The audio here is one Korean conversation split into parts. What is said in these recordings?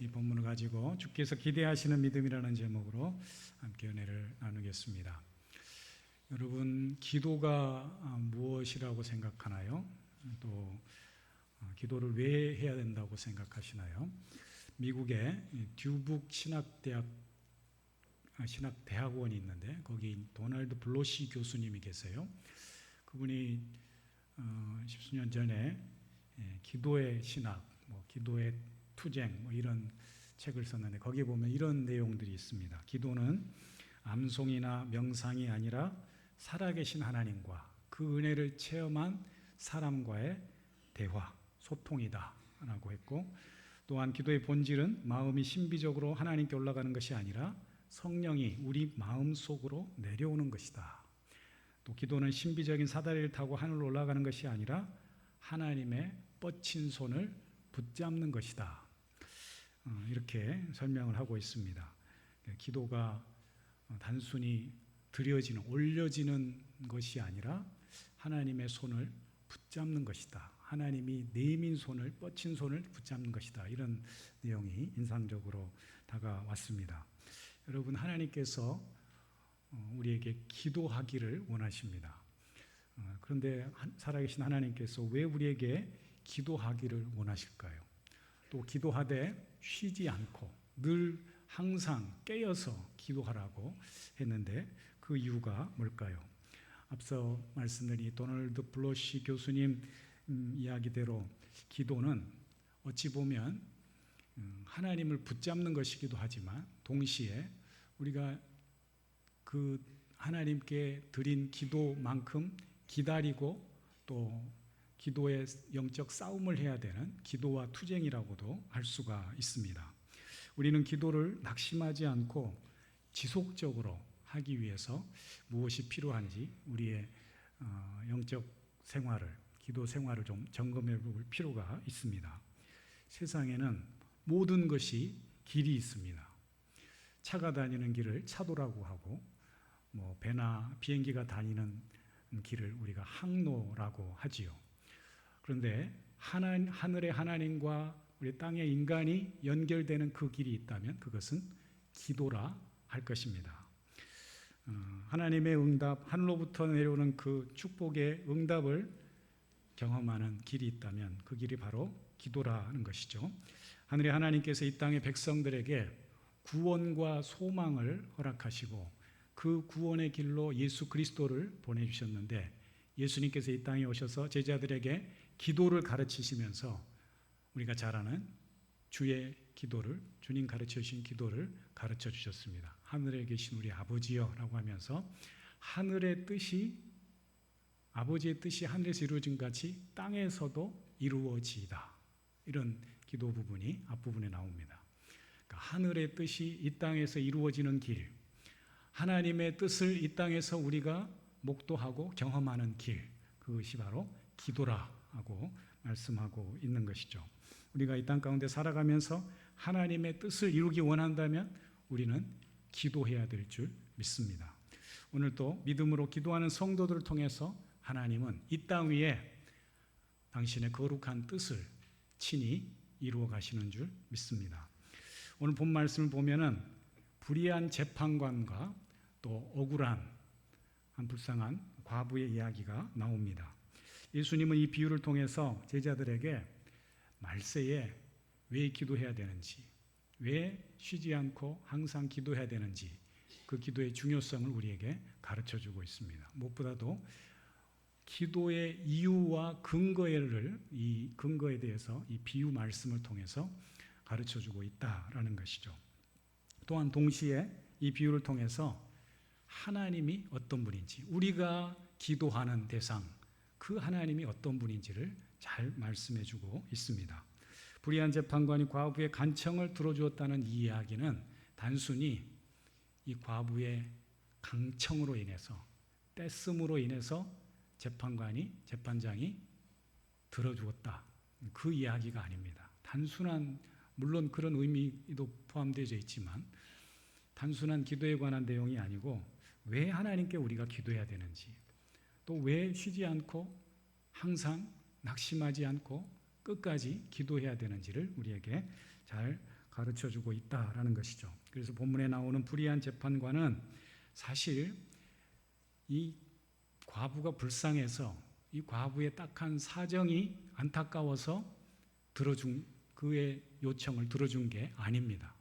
이 본문을 가지고 주께서 기대하시는 믿음이라는 제목으로 함께 은혜를 나누겠습니다. 여러분, 기도가 무엇이라고 생각하나요? 또 기도를 왜 해야 된다고 생각하시나요? 미국의 듀북 신학대학원이 있는데 거기 도널드 블로시 교수님이 계세요. 그분이 십수년 전에 기도의 신학, 기도의 투쟁 이런 책을 썼는데 거기에 보면 이런 내용들이 있습니다. 기도는 암송이나 명상이 아니라 살아계신 하나님과 그 은혜를 체험한 사람과의 대화, 소통이다 라고 했고, 또한 기도의 본질은 마음이 신비적으로 하나님께 올라가는 것이 아니라 성령이 우리 마음속으로 내려오는 것이다. 또 기도는 신비적인 사다리를 타고 하늘로 올라가는 것이 아니라 하나님의 뻗친 손을 붙잡는 것이다. 이렇게 설명을 하고 있습니다. 기도가 단순히 드려지는, 올려지는 것이 아니라 하나님의 손을 붙잡는 것이다. 하나님이 내민 손을, 뻗친 손을 붙잡는 것이다. 이런 내용이 인상적으로 다가왔습니다. 여러분, 하나님께서 우리에게 기도하기를 원하십니다. 그런데 살아계신 하나님께서 왜 우리에게 기도하기를 원하실까요? 또 기도하되 쉬지 않고 늘 항상 깨어서 기도하라고 했는데 그 이유가 뭘까요? 앞서 말씀드린 도널드 블로시 교수님 이야기대로 기도는 어찌 보면 하나님을 붙잡는 것이기도 하지만 동시에 우리가 그 하나님께 드린 기도만큼 기다리고 또 기도의 영적 싸움을 해야 되는 기도와 투쟁이라고도 할 수가 있습니다. 우리는 기도를 낙심하지 않고 지속적으로 하기 위해서 무엇이 필요한지 우리의 영적 생활을, 기도 생활을 좀 점검해 볼 필요가 있습니다. 세상에는 모든 것이 길이 있습니다. 차가 다니는 길을 차도라고 하고, 배나 비행기가 다니는 길을 우리가 항로라고 하지요. 그런데 하늘의 하나님과 우리 땅의 인간이 연결되는 그 길이 있다면 그것은 기도라 할 것입니다. 하나님의 응답, 하늘로부터 내려오는 그 축복의 응답을 경험하는 길이 있다면 그 길이 바로 기도라는 것이죠. 하늘의 하나님께서 이 땅의 백성들에게 구원과 소망을 허락하시고 그 구원의 길로 예수 그리스도를 보내주셨는데, 예수님께서 이 땅에 오셔서 제자들에게 기도를 가르치시면서 우리가 잘 아는 주의 기도를, 주님 가르쳐 주신 기도를 가르쳐 주셨습니다. 하늘에 계신 우리 아버지여 라고 하면서 하늘의 뜻이, 아버지의 뜻이 하늘에서 이루어진 같이 땅에서도 이루어지이다. 이런 기도 부분이 앞부분에 나옵니다. 그러니까 하늘의 뜻이 이 땅에서 이루어지는 길, 하나님의 뜻을 이 땅에서 우리가 목도하고 경험하는 길, 그것이 바로 기도라고 말씀하고 있는 것이죠. 우리가 이 땅 가운데 살아가면서 하나님의 뜻을 이루기 원한다면 우리는 기도해야 될 줄 믿습니다. 오늘도 믿음으로 기도하는 성도들을 통해서 하나님은 이 땅 위에 당신의 거룩한 뜻을 친히 이루어 가시는 줄 믿습니다. 오늘 본 말씀을 보면은 불의한 재판관과 또 억울한 한 불쌍한 과부의 이야기가 나옵니다. 예수님은 이 비유를 통해서 제자들에게 말세에 왜 기도해야 되는지, 왜 쉬지 않고 항상 기도해야 되는지, 그 기도의 중요성을 우리에게 가르쳐주고 있습니다. 무엇보다도 기도의 이유와 이 근거에 대해서 이 비유 말씀을 통해서 가르쳐주고 있다라는 것이죠. 또한 동시에 이 비유를 통해서 하나님이 어떤 분인지, 우리가 기도하는 대상, 그 하나님이 어떤 분인지를 잘 말씀해 주고 있습니다. 불의한 재판관이 과부의 간청을 들어주었다는 이 이야기는 단순히 이 과부의 강청으로 인해서, 떼씀으로 인해서 재판장이 들어주었다, 그 이야기가 아닙니다. 단순한, 물론 그런 의미도 포함되어 있지만 단순한 기도에 관한 내용이 아니고 왜 하나님께 우리가 기도해야 되는지, 또 왜 쉬지 않고 항상 낙심하지 않고 끝까지 기도해야 되는지를 우리에게 잘 가르쳐주고 있다라는 것이죠. 그래서 본문에 나오는 불의한 재판관은 사실 이 과부가 불쌍해서 이 과부의 딱한 사정이 안타까워서 들어준 그의 요청을 들어준 게 아닙니다.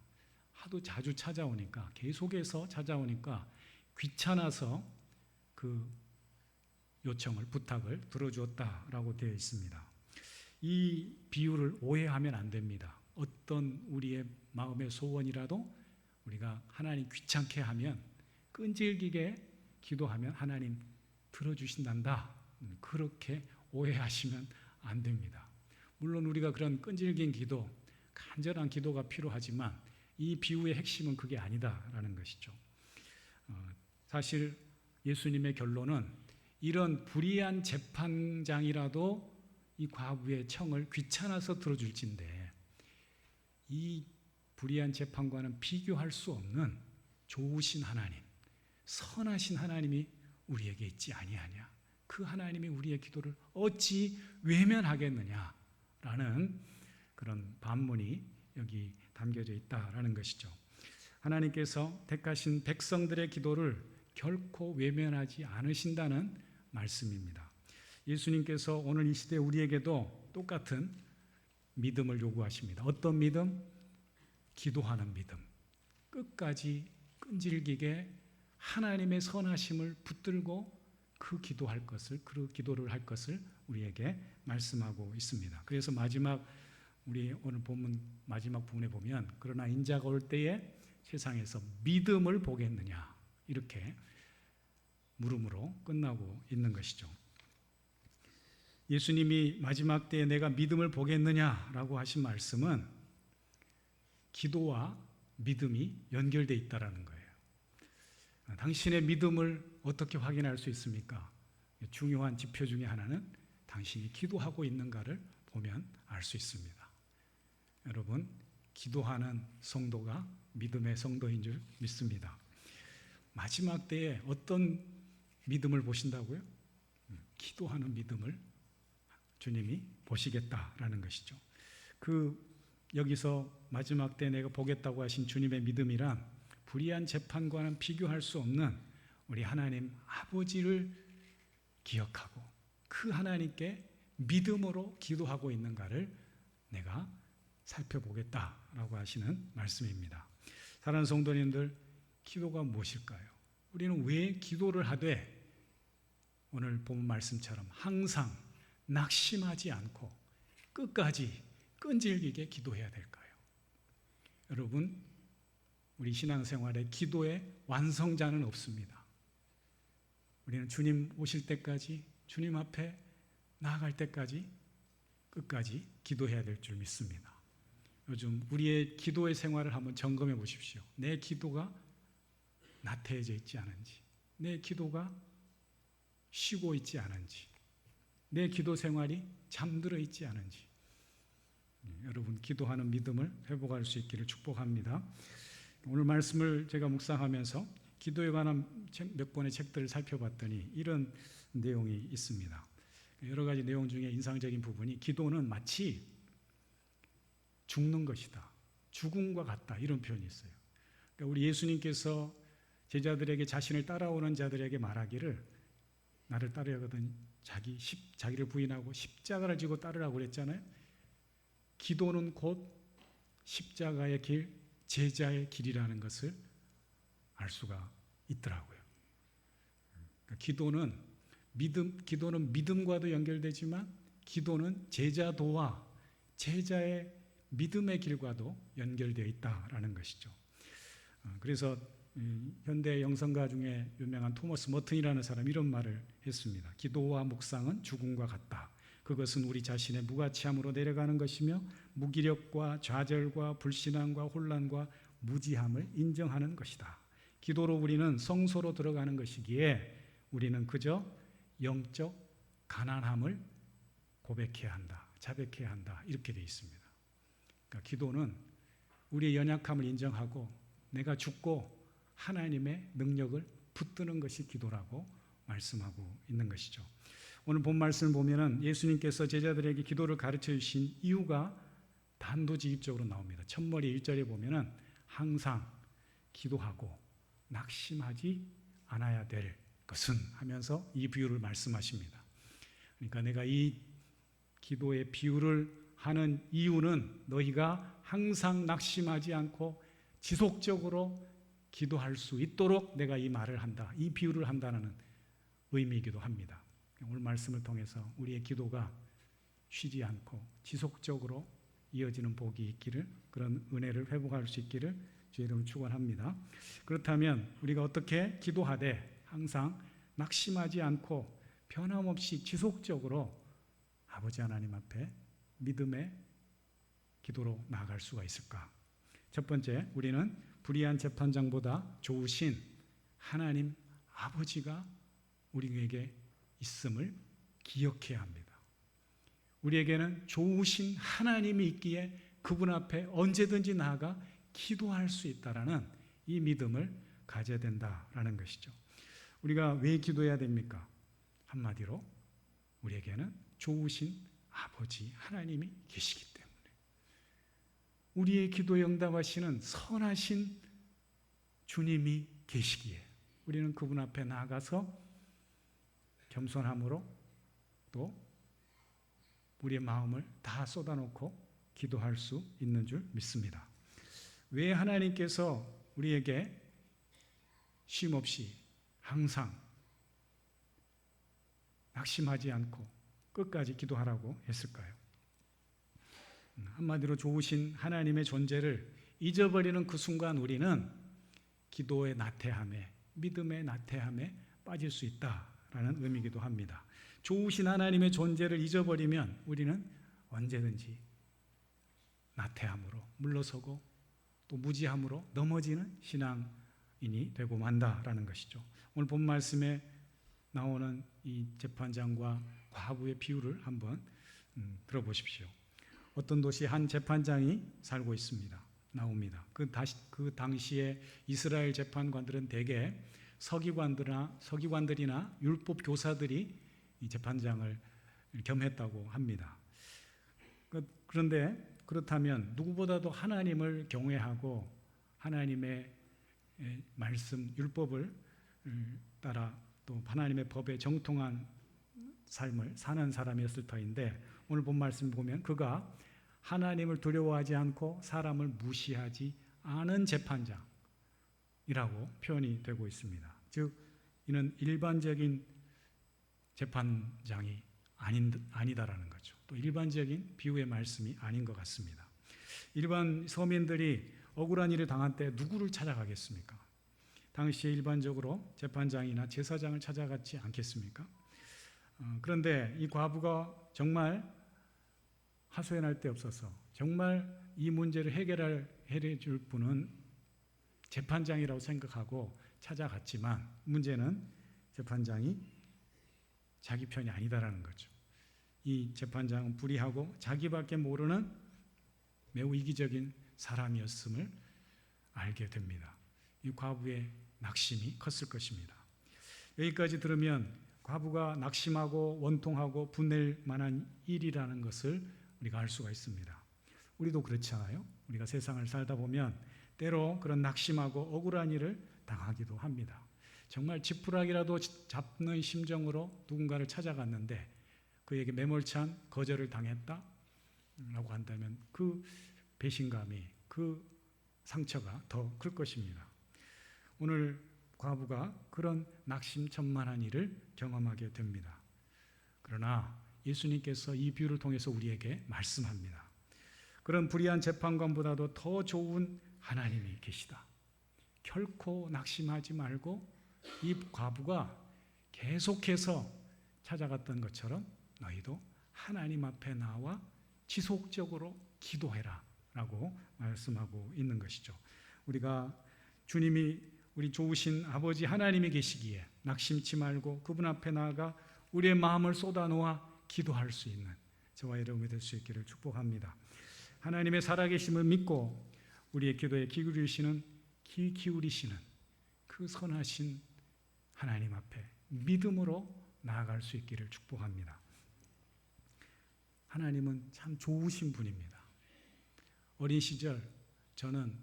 하도 자주 찾아오니까, 계속해서 찾아오니까 귀찮아서 그 요청을, 부탁을 들어주었다라고 되어 있습니다. 이 비유를 오해하면 안 됩니다. 어떤 우리의 마음의 소원이라도 우리가 하나님 귀찮게 하면, 끈질기게 기도하면 하나님 들어주신단다, 그렇게 오해하시면 안 됩니다. 물론 우리가 그런 끈질긴 기도, 간절한 기도가 필요하지만 이 비유의 핵심은 그게 아니다라는 것이죠. 사실 예수님의 결론은 이런 불의한 재판장이라도 이 과부의 청을 귀찮아서 들어줄진데, 이 불의한 재판과는 비교할 수 없는 좋으신 하나님, 선하신 하나님이 우리에게 있지 아니하냐, 그 하나님이 우리의 기도를 어찌 외면하겠느냐라는 그런 반문이 여기 담겨져 있다라는 것이죠. 하나님께서 택하신 백성들의 기도를 결코 외면하지 않으신다는 말씀입니다. 예수님께서 오늘 이 시대 우리에게도 똑같은 믿음을 요구하십니다. 어떤 믿음? 기도하는 믿음. 끝까지 끈질기게 하나님의 선하심을 붙들고 그 기도를 할 것을 우리에게 말씀하고 있습니다. 그래서 우리 오늘 본문 마지막 부분에 보면, 그러나 인자가 올 때에 세상에서 믿음을 보겠느냐, 이렇게 물음으로 끝나고 있는 것이죠. 예수님이 마지막 때에 내가 믿음을 보겠느냐라고 하신 말씀은 기도와 믿음이 연결되어 있다는 거예요. 당신의 믿음을 어떻게 확인할 수 있습니까? 중요한 지표 중에 하나는 당신이 기도하고 있는가를 보면 알 수 있습니다. 여러분, 기도하는 성도가 믿음의 성도인 줄 믿습니다. 마지막 때에 어떤 믿음을 보신다고요? 기도하는 믿음을 주님이 보시겠다라는 것이죠. 여기서 마지막 때 내가 보겠다고 하신 주님의 믿음이란 불의한 재판과는 비교할 수 없는 우리 하나님 아버지를 기억하고 그 하나님께 믿음으로 기도하고 있는가를 내가 살펴보겠다라고 하시는 말씀입니다. 사랑하는 성도님들, 기도가 무엇일까요? 우리는 왜 기도를 하되 오늘 본 말씀처럼 항상 낙심하지 않고 끝까지 끈질기게 기도해야 될까요? 여러분, 우리 신앙생활에 기도의 완성자는 없습니다. 우리는 주님 오실 때까지, 주님 앞에 나아갈 때까지 끝까지 기도해야 될 줄 믿습니다. 요즘 우리의 기도의 생활을 한번 점검해 보십시오. 내 기도가 나태해져 있지 않은지, 내 기도가 쉬고 있지 않은지, 내 기도 생활이 잠들어 있지 않은지, 여러분 기도하는 믿음을 회복할 수 있기를 축복합니다. 오늘 말씀을 제가 묵상하면서 기도에 관한 몇 권의 책들을 살펴봤더니 이런 내용이 있습니다. 여러 가지 내용 중에 인상적인 부분이, 기도는 마치 죽는 것이다, 죽음과 같다, 이런 표현이 있어요. 그러니까 우리 예수님께서 제자들에게, 자신을 따라오는 자들에게 말하기를, 나를 따르거든 자기를 부인하고 십자가를 지고 따르라고 그랬잖아요. 기도는 곧 십자가의 길, 제자의 길이라는 것을 알 수가 있더라고요. 그러니까 기도는 믿음과도 연결되지만 기도는 제자도와 제자의 믿음의 길과도 연결되어 있다라는 것이죠. 그래서 현대 영성가 중에 유명한 토머스 머튼이라는 사람이 이런 말을 했습니다. 기도와 묵상은 죽음과 같다. 그것은 우리 자신의 무가치함으로 내려가는 것이며 무기력과 좌절과 불신앙과 혼란과 무지함을 인정하는 것이다. 기도로 우리는 성소로 들어가는 것이기에 우리는 그저 영적 가난함을 고백해야 한다, 자백해야 한다, 이렇게 되어 있습니다. 그러니까 기도는 우리의 연약함을 인정하고 내가 죽고 하나님의 능력을 붙드는 것이 기도라고 말씀하고 있는 것이죠. 오늘 본 말씀을 보면은 예수님께서 제자들에게 기도를 가르쳐 주신 이유가 단도직입적으로 나옵니다. 첫머리 1절에 보면은 항상 기도하고 낙심하지 않아야 될 것은 하면서 이 비유를 말씀하십니다. 그러니까 내가 이 기도의 비유를 하는 이유는 너희가 항상 낙심하지 않고 지속적으로 기도할 수 있도록 내가 이 말을 한다. 이 비유를 한다는 의미이기도 합니다. 오늘 말씀을 통해서 우리의 기도가 쉬지 않고 지속적으로 이어지는 복이 있기를, 그런 은혜를 회복할 수 있기를 주의 이름으로 축원합니다. 그렇다면 우리가 어떻게 기도하되 항상 낙심하지 않고 변함없이 지속적으로 아버지 하나님 앞에 믿음의 기도로 나아갈 수가 있을까? 첫 번째, 우리는 불의한 재판장보다 좋으신 하나님 아버지가 우리에게 있음을 기억해야 합니다. 우리에게는 좋으신 하나님이 있기에 그분 앞에 언제든지 나아가 기도할 수 있다라는 이 믿음을 가져야 된다라는 것이죠. 우리가 왜 기도해야 됩니까? 한마디로 우리에게는 좋으신 아버지 하나님이 계시기 때문에, 우리의 기도에 응답하시는 선하신 주님이 계시기에 우리는 그분 앞에 나아가서 겸손함으로 또 우리의 마음을 다 쏟아놓고 기도할 수 있는 줄 믿습니다. 왜 하나님께서 우리에게 쉼없이 항상 낙심하지 않고 끝까지 기도하라고 했을까요? 한마디로 좋으신 하나님의 존재를 잊어버리는 그 순간 우리는 기도의 나태함에, 믿음의 나태함에 빠질 수 있다라는 의미이기도 합니다. 좋으신 하나님의 존재를 잊어버리면 우리는 언제든지 나태함으로 물러서고 또 무지함으로 넘어지는 신앙인이 되고 만다라는 것이죠. 오늘 본 말씀에 나오는 이 재판장과 과부의 비유를 한번 들어보십시오. 어떤 도시에 한 재판장이 살고 있습니다. 나옵니다. 그 당시에 이스라엘 재판관들은 대개 서기관들이나 율법 교사들이 이 재판장을 겸했다고 합니다. 그런데 그렇다면 누구보다도 하나님을 경외하고 하나님의 말씀, 율법을 따라 또 하나님의 법에 정통한 삶을 사는 사람이었을 터인데, 오늘 본 말씀 보면 그가 하나님을 두려워하지 않고 사람을 무시하지 않은 재판장이라고 표현이 되고 있습니다. 즉 이는 일반적인 재판장이 아니다라는 거죠. 또 일반적인 비유의 말씀이 아닌 것 같습니다. 일반 서민들이 억울한 일을 당할 때 누구를 찾아가겠습니까? 당시에 일반적으로 재판장이나 제사장을 찾아갔지 않겠습니까? 그런데 이 과부가 정말 하소연할 데 없어서 정말 이 문제를 해결해 줄 분은 재판장이라고 생각하고 찾아갔지만, 문제는 재판장이 자기 편이 아니다라는 거죠. 이 재판장은 불의하고 자기밖에 모르는 매우 이기적인 사람이었음을 알게 됩니다. 이 과부의 낙심이 컸을 것입니다. 여기까지 들으면 과부가 낙심하고 원통하고 분낼 만한 일이라는 것을 우리가 알 수가 있습니다. 우리도 그렇잖아요. 우리가 세상을 살다 보면 때로 그런 낙심하고 억울한 일을 당하기도 합니다. 정말 지푸라기라도 잡는 심정으로 누군가를 찾아갔는데 그에게 매몰찬 거절을 당했다라고 한다면 그 배신감이, 그 상처가 더 클 것입니다. 오늘 과부가 그런 낙심천만한 일을 경험하게 됩니다. 그러나 예수님께서 이 비유를 통해서 우리에게 말씀합니다. 그런 불의한 재판관보다도 더 좋은 하나님이 계시다. 결코 낙심하지 말고 이 과부가 계속해서 찾아갔던 것처럼 너희도 하나님 앞에 나와 지속적으로 기도해라 라고 말씀하고 있는 것이죠. 우리가 주님이, 우리 좋으신 아버지 하나님이 계시기에 낙심치 말고 그분 앞에 나아가 우리의 마음을 쏟아놓아 기도할 수 있는 저와 여러분이 될 수 있기를 축복합니다. 하나님의 살아계심을 믿고 우리의 기도에 귀 기울이시는 그 선하신 하나님 앞에 믿음으로 나아갈 수 있기를 축복합니다. 하나님은 참 좋으신 분입니다. 어린 시절 저는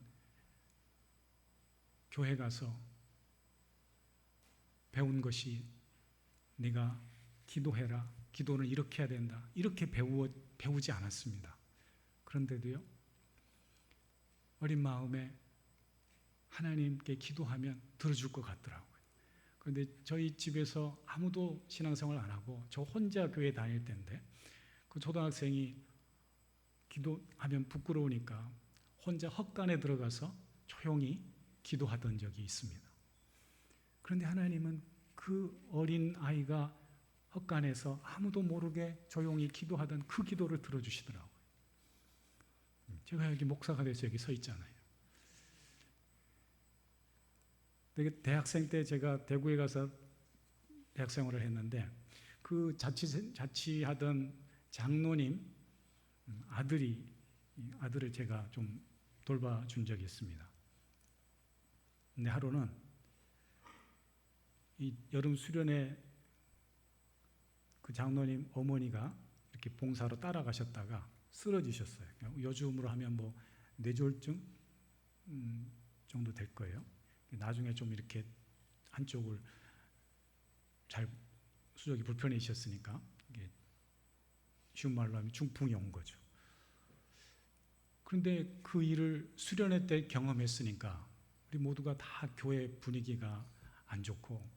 교회 가서 배운 것이 네가 기도해라, 기도는 이렇게 해야 된다, 이렇게 배우지 않았습니다. 그런데도요, 어린 마음에 하나님께 기도하면 들어줄 것 같더라고요. 그런데 저희 집에서 아무도 신앙생활 안 하고 저 혼자 교회 다닐 때인데 그 초등학생이 기도하면 부끄러우니까 혼자 헛간에 들어가서 조용히 기도하던 적이 있습니다. 그런데 하나님은 그 어린 아이가 헛간에서 아무도 모르게 조용히 기도하던 그 기도를 들어주시더라고요. 제가 여기 목사가 돼서 여기 서 있잖아요. 대학생 때 제가 대구에 가서 대학생활을 했는데 그 자취하던 장로님 아들을 제가 좀 돌봐준 적이 있습니다. 근데 하루는 이 여름 수련회 그 장로님 어머니가 이렇게 봉사로 따라가셨다가 쓰러지셨어요. 요즘으로 하면 뭐 뇌졸중 정도 될 거예요. 나중에 좀 이렇게 한쪽을 잘 수족이 불편해지셨으니까 이게 쉬운 말로 하면 중풍이 온 거죠. 그런데 그 일을 수련회 때 경험했으니까 우리 모두가 다 교회 분위기가 안 좋고,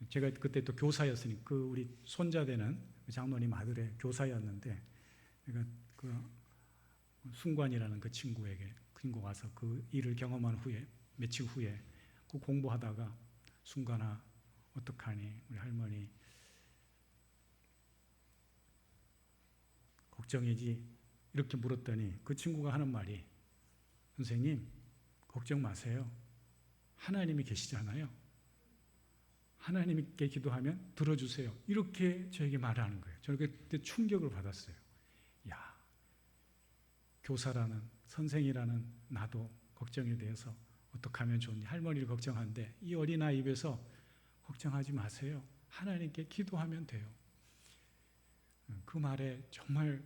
제가 그때 또 교사였으니 그 우리 손자 되는 장로님 아들의 교사였는데, 그러니까 그 순관이라는 그 친구에게 와서 그 일을 경험한 후에 며칠 후에 그 공부하다가 순관아 어떡하니 우리 할머니 걱정이지 이렇게 물었더니 그 친구가 하는 말이 선생님 걱정 마세요. 하나님이 계시잖아요. 하나님께 기도하면 들어주세요. 이렇게 저에게 말하는 거예요. 저는 그때 충격을 받았어요. 야, 교사라는 선생이라는 나도 걱정에 대해서 어떻게 하면 좋니? 할머니를 걱정하는데 이 어린아이 입에서 걱정하지 마세요. 하나님께 기도하면 돼요. 그 말에 정말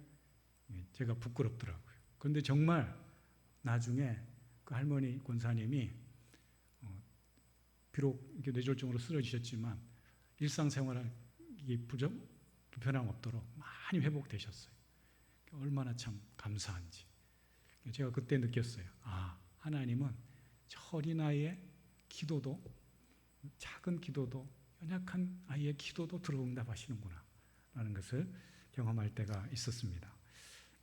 제가 부끄럽더라고요. 그런데 정말 나중에 그 할머니 권사님이 비록 이렇게 뇌졸중으로 쓰러지셨지만 일상생활에 불편함 없도록 많이 회복되셨어요. 얼마나 참 감사한지. 제가 그때 느꼈어요. 아, 하나님은 저 어린아이의 기도도, 작은 기도도, 연약한 아이의 기도도 들어응답하시는구나 라는 것을 경험할 때가 있었습니다.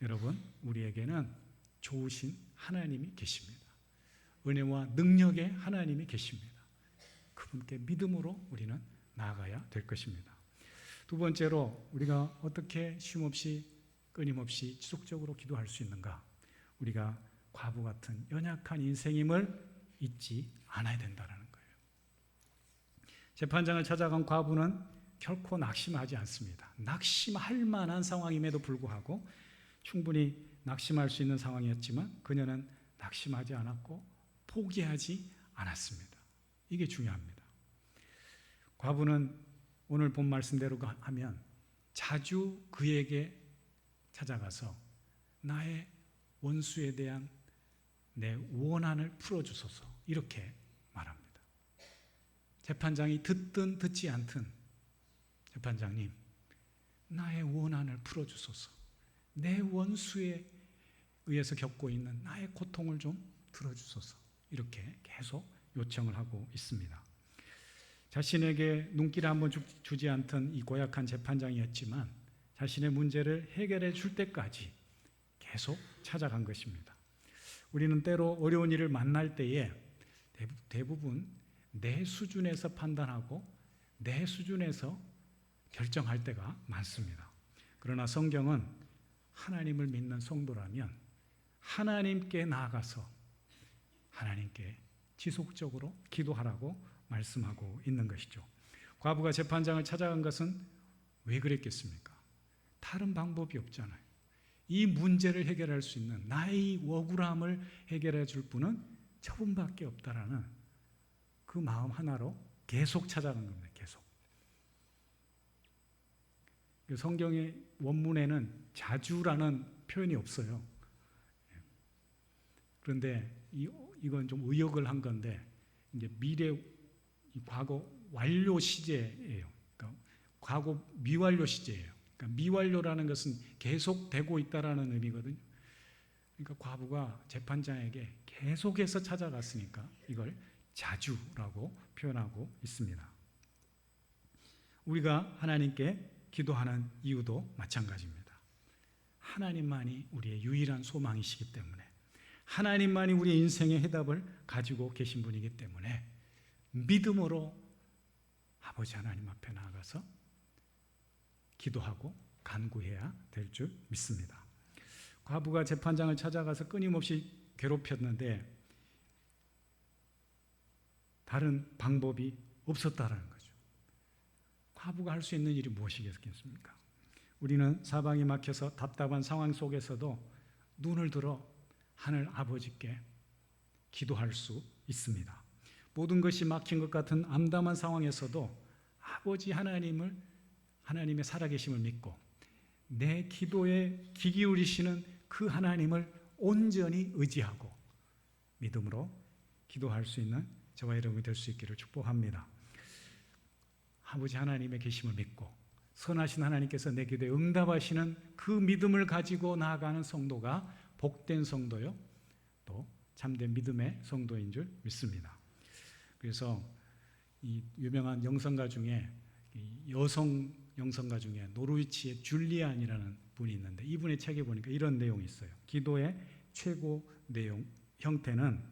여러분, 우리에게는 좋으신 하나님이 계십니다. 은혜와 능력의 하나님이 계십니다. 그분께 믿음으로 우리는 나아가야 될 것입니다. 두 번째로 우리가 어떻게 쉼없이 끊임없이 지속적으로 기도할 수 있는가? 우리가 과부 같은 연약한 인생임을 잊지 않아야 된다는 거예요. 재판장을 찾아간 과부는 결코 낙심하지 않습니다. 낙심할 만한 상황임에도 불구하고 충분히 낙심할 수 있는 상황이었지만 그녀는 낙심하지 않았고 포기하지 않았습니다. 이게 중요합니다. 과부는 오늘 본 말씀대로 하면 자주 그에게 찾아가서 나의 원수에 대한 내 원한을 풀어주소서 이렇게 말합니다. 재판장이 듣든 듣지 않든 재판장님 나의 원한을 풀어주소서, 내 원수에 의해서 겪고 있는 나의 고통을 좀 들어주소서 이렇게 계속 요청을 하고 있습니다. 자신에게 눈길을 한번 주지 않던 이 고약한 재판장이었지만 자신의 문제를 해결해 줄 때까지 계속 찾아간 것입니다. 우리는 때로 어려운 일을 만날 때에 대부분 내 수준에서 판단하고 내 수준에서 결정할 때가 많습니다. 그러나 성경은 하나님을 믿는 성도라면 하나님께 나아가서 하나님께 지속적으로 기도하라고 말씀하고 있는 것이죠. 과부가 재판장을 찾아간 것은 왜 그랬겠습니까? 다른 방법이 없잖아요. 이 문제를 해결할 수 있는 나의 억울함을 해결해 줄 분은 저분밖에 없다라는 그 마음 하나로 계속 찾아간 겁니다. 계속. 성경의 원문에는 자주라는 표현이 없어요. 그런데 이건 좀 의역을 한 건데 이제 과거 완료 시제예요. 그러니까 과거 미완료 시제예요. 그러니까 미완료라는 것은 계속되고 있다라는 의미거든요. 그러니까 과부가 재판장에게 계속해서 찾아갔으니까 이걸 자주라고 표현하고 있습니다. 우리가 하나님께 기도하는 이유도 마찬가지입니다. 하나님만이 우리의 유일한 소망이시기 때문에, 하나님만이 우리의 인생의 해답을 가지고 계신 분이기 때문에 믿음으로 아버지 하나님 앞에 나아가서 기도하고 간구해야 될 줄 믿습니다. 과부가 재판장을 찾아가서 끊임없이 괴롭혔는데 다른 방법이 없었다라는 거죠. 과부가 할 수 있는 일이 무엇이겠습니까? 우리는 사방이 막혀서 답답한 상황 속에서도 눈을 들어 하늘 아버지께 기도할 수 있습니다. 모든 것이 막힌 것 같은 암담한 상황에서도 아버지 하나님의 살아계심을 믿고 내 기도에 귀 기울이시는 그 하나님을 온전히 의지하고 믿음으로 기도할 수 있는 저와 여러분이 될 수 있기를 축복합니다. 아버지 하나님의 계심을 믿고 선하신 하나님께서 내 기도에 응답하시는 그 믿음을 가지고 나아가는 성도가 복된 성도요, 또 참된 믿음의 성도인 줄 믿습니다. 그래서 이 유명한 영성가 중에 여성 영성가 중에 노르위치의 줄리안이라는 분이 있는데 이분의 책에 보니까 이런 내용이 있어요. 기도의 최고 내용 형태는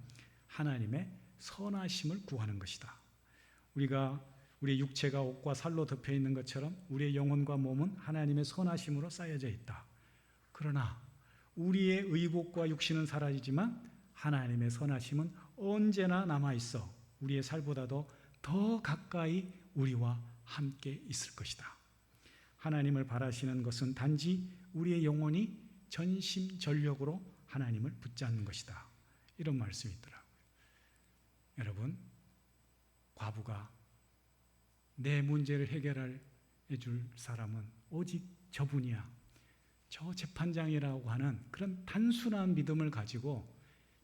하나님의 선하심을 구하는 것이다. 우리의 육체가 옷과 살로 덮여 있는 것처럼 우리의 영혼과 몸은 하나님의 선하심으로 쌓여져 있다. 그러나 우리의 의복과 육신은 사라지지만 하나님의 선하심은 언제나 남아 있어 우리의 살보다도 더 가까이 우리와 함께 있을 것이다. 하나님을 바라시는 것은 단지 우리의 영혼이 전심전력으로 하나님을 붙잡는 것이다. 이런 말씀이 있더라고요. 여러분, 과부가 내 문제를 해결해 줄 사람은 오직 저분이야. 저 재판장이라고 하는 그런 단순한 믿음을 가지고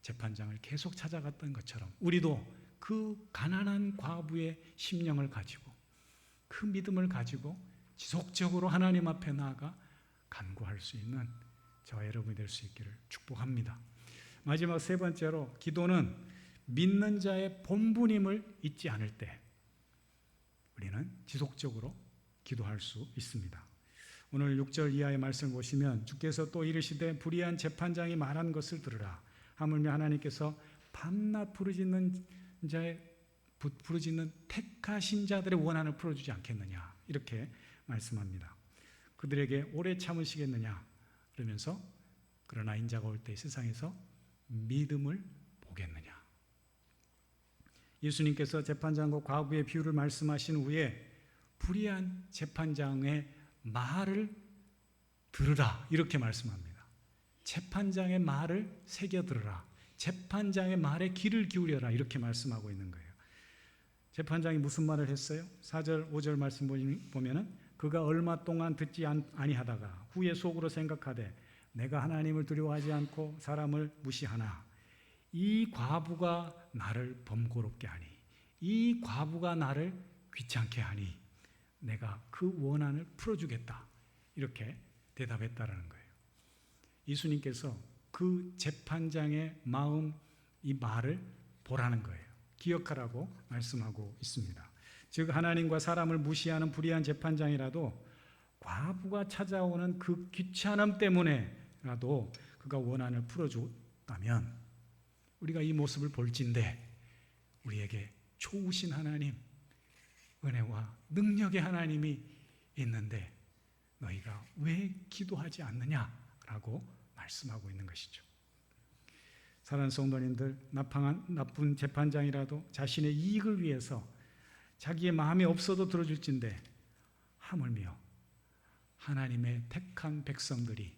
재판장을 계속 찾아갔던 것처럼 우리도 그 가난한 과부의 심령을 가지고 그 믿음을 가지고 지속적으로 하나님 앞에 나아가 간구할 수 있는 저와 여러분이 될 수 있기를 축복합니다. 마지막 세 번째로 기도는 믿는 자의 본분임을 잊지 않을 때 우리는 지속적으로 기도할 수 있습니다. 오늘 6절 이하의 말씀을 보시면 주께서 또 이르시되 불의한 재판장이 말한 것을 들으라. 하물며 하나님께서 밤낮 부르짖는 택하신 자들의 원한을 풀어주지 않겠느냐 이렇게 말씀합니다. 그들에게 오래 참으시겠느냐 그러면서 그러나 인자가 올 때 세상에서 믿음을 보겠느냐. 예수님께서 재판장과 과부의 비유를 말씀하신 후에 불의한 재판장의 말을 들으라 이렇게 말씀합니다. 재판장의 말을 새겨 들으라. 재판장의 말에 귀를 기울여라 이렇게 말씀하고 있는 거예요. 재판장이 무슨 말을 했어요? 4절 5절 말씀 보면은 그가 얼마 동안 듣지 아니하다가 후에 속으로 생각하되 내가 하나님을 두려워하지 않고 사람을 무시하나 이 과부가 나를 번거롭게 하니 이 과부가 나를 귀찮게 하니 내가 그 원한을 풀어주겠다 이렇게 대답했다라는 거예요. 예수님께서 그 재판장의 마음 이 말을 보라는 거예요. 기억하라고 말씀하고 있습니다. 즉 하나님과 사람을 무시하는 불의한 재판장이라도 과부가 찾아오는 그 귀찮음 때문에라도 그가 원한을 풀어줬다면 우리가 이 모습을 볼진데 우리에게 좋으신 하나님, 은혜와 능력의 하나님이 있는데 너희가 왜 기도하지 않느냐라고 말씀하고 있는 것이죠. 사랑하는 성도님들, 나쁜 재판장이라도 자신의 이익을 위해서 자기의 마음이 없어도 들어줄진데 하물며 하나님의 택한 백성들이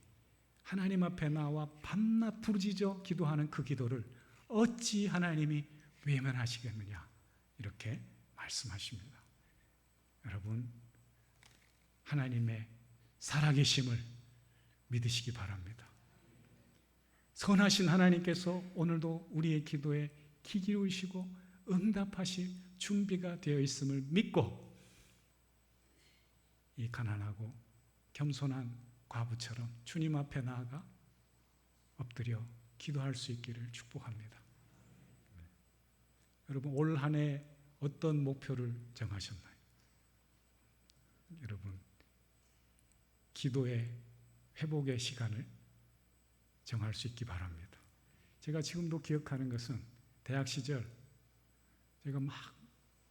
하나님 앞에 나와 밤낮 부르짖어 기도하는 그 기도를 어찌 하나님이 외면하시겠느냐 이렇게 말씀하십니다. 여러분, 하나님의 살아계심을 믿으시기 바랍니다. 선하신 하나님께서 오늘도 우리의 기도에 귀 기울이시고 응답하실 준비가 되어 있음을 믿고 이 가난하고 겸손한 과부처럼 주님 앞에 나아가 엎드려 기도할 수 있기를 축복합니다. 여러분, 올 한 해 어떤 목표를 정하셨나요? 여러분, 기도의 회복의 시간을 정할 수 있기 바랍니다. 제가 지금도 기억하는 것은 대학 시절 제가 막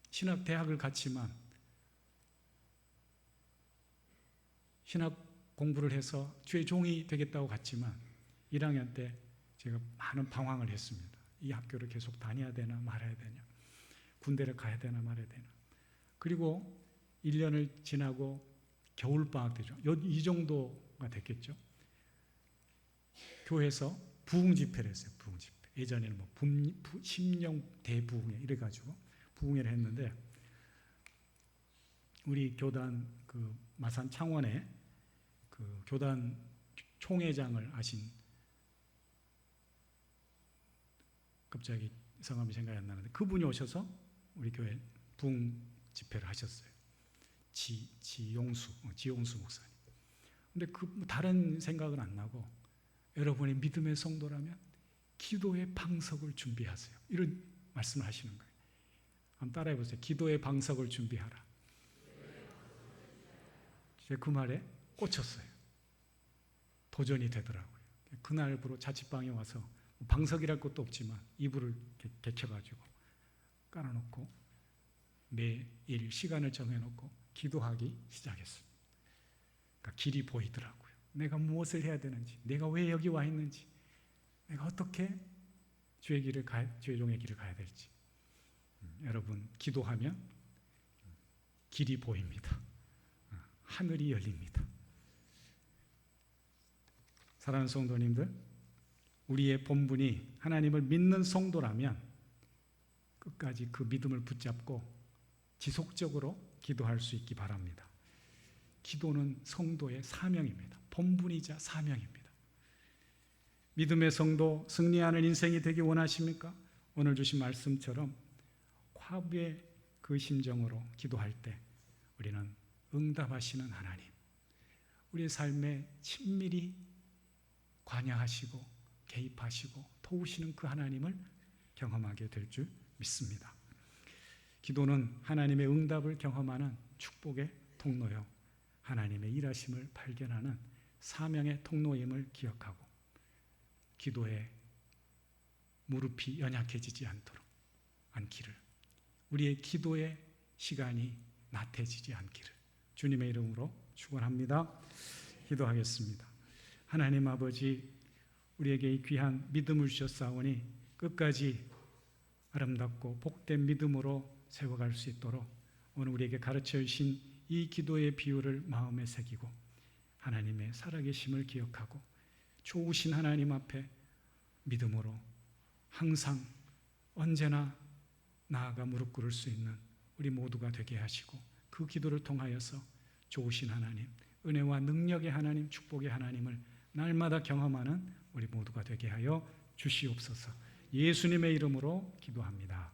신학 대학을 갔지만 신학 공부를 해서 주의 종이 되겠다고 갔지만 1학년 때 제가 많은 방황을 했습니다. 이 학교를 계속 다녀야 되나 말아야 되냐, 군대를 가야 되나 말아야 되나. 그리고 1년을 지나고 겨울방학 때죠. 이 정도가 됐겠죠. 교회에서 부흥 집회를 했어요. 부흥 집회. 예전에는 뭐 심령 대부흥회 이래가지고 부흥회를 했는데, 우리 교단 그 마산 창원에 그 교단 총회장을 하신, 갑자기 성함이 생각이 안 나는데 그분이 오셔서 우리 교회 부흥 집회를 하셨어요. 지용수 목사님. 근데 그 다른 생각은 안 나고, 여러분의 믿음의 성도라면 기도의 방석을 준비하세요. 이런 말씀을 하시는 거예요. 한번 따라해 보세요. 기도의 방석을 준비하라. 제가 그 말에 꽂혔어요. 도전이 되더라고요. 그날부로 자취방에 와서 방석이랄 것도 없지만 이불을 개켜가지고 깔아놓고 매일 시간을 정해놓고 기도하기 시작했습니다. 그러니까 길이 보이더라고요. 내가 무엇을 해야 되는지, 내가 왜 여기 와 있는지, 내가 어떻게 주의 종의 길을 가야 될지. 여러분, 기도하면 길이 보입니다. 하늘이 열립니다. 사랑하는 성도님들, 우리의 본분이 하나님을 믿는 성도라면 끝까지 그 믿음을 붙잡고 지속적으로 기도할 수 있기 바랍니다. 기도는 성도의 사명입니다. 본분이자 사명입니다. 믿음의 성도, 승리하는 인생이 되기 원하십니까? 오늘 주신 말씀처럼 화부의 그 심정으로 기도할 때 우리는 응답하시는 하나님, 우리의 삶에 친밀히 관여하시고 개입하시고 도우시는 그 하나님을 경험하게 될 줄 믿습니다. 기도는 하나님의 응답을 경험하는 축복의 통로요, 하나님의 일하심을 발견하는 사명의 통로임을 기억하고 기도에 무릎이 연약해지지 않기를, 우리의 기도의 시간이 나태해지지 않기를 주님의 이름으로 축원합니다. 기도하겠습니다. 하나님 아버지, 우리에게 이 귀한 믿음을 주셨사오니 끝까지 아름답고 복된 믿음으로 세워갈 수 있도록 오늘 우리에게 가르쳐 주신 이 기도의 비유를 마음에 새기고 하나님의 살아계심을 기억하고 좋으신 하나님 앞에 믿음으로 항상 언제나 나아가 무릎 꿇을 수 있는 우리 모두가 되게 하시고, 그 기도를 통하여서 좋으신 하나님, 은혜와 능력의 하나님, 축복의 하나님을 날마다 경험하는 우리 모두가 되게 하여 주시옵소서. 예수님의 이름으로 기도합니다.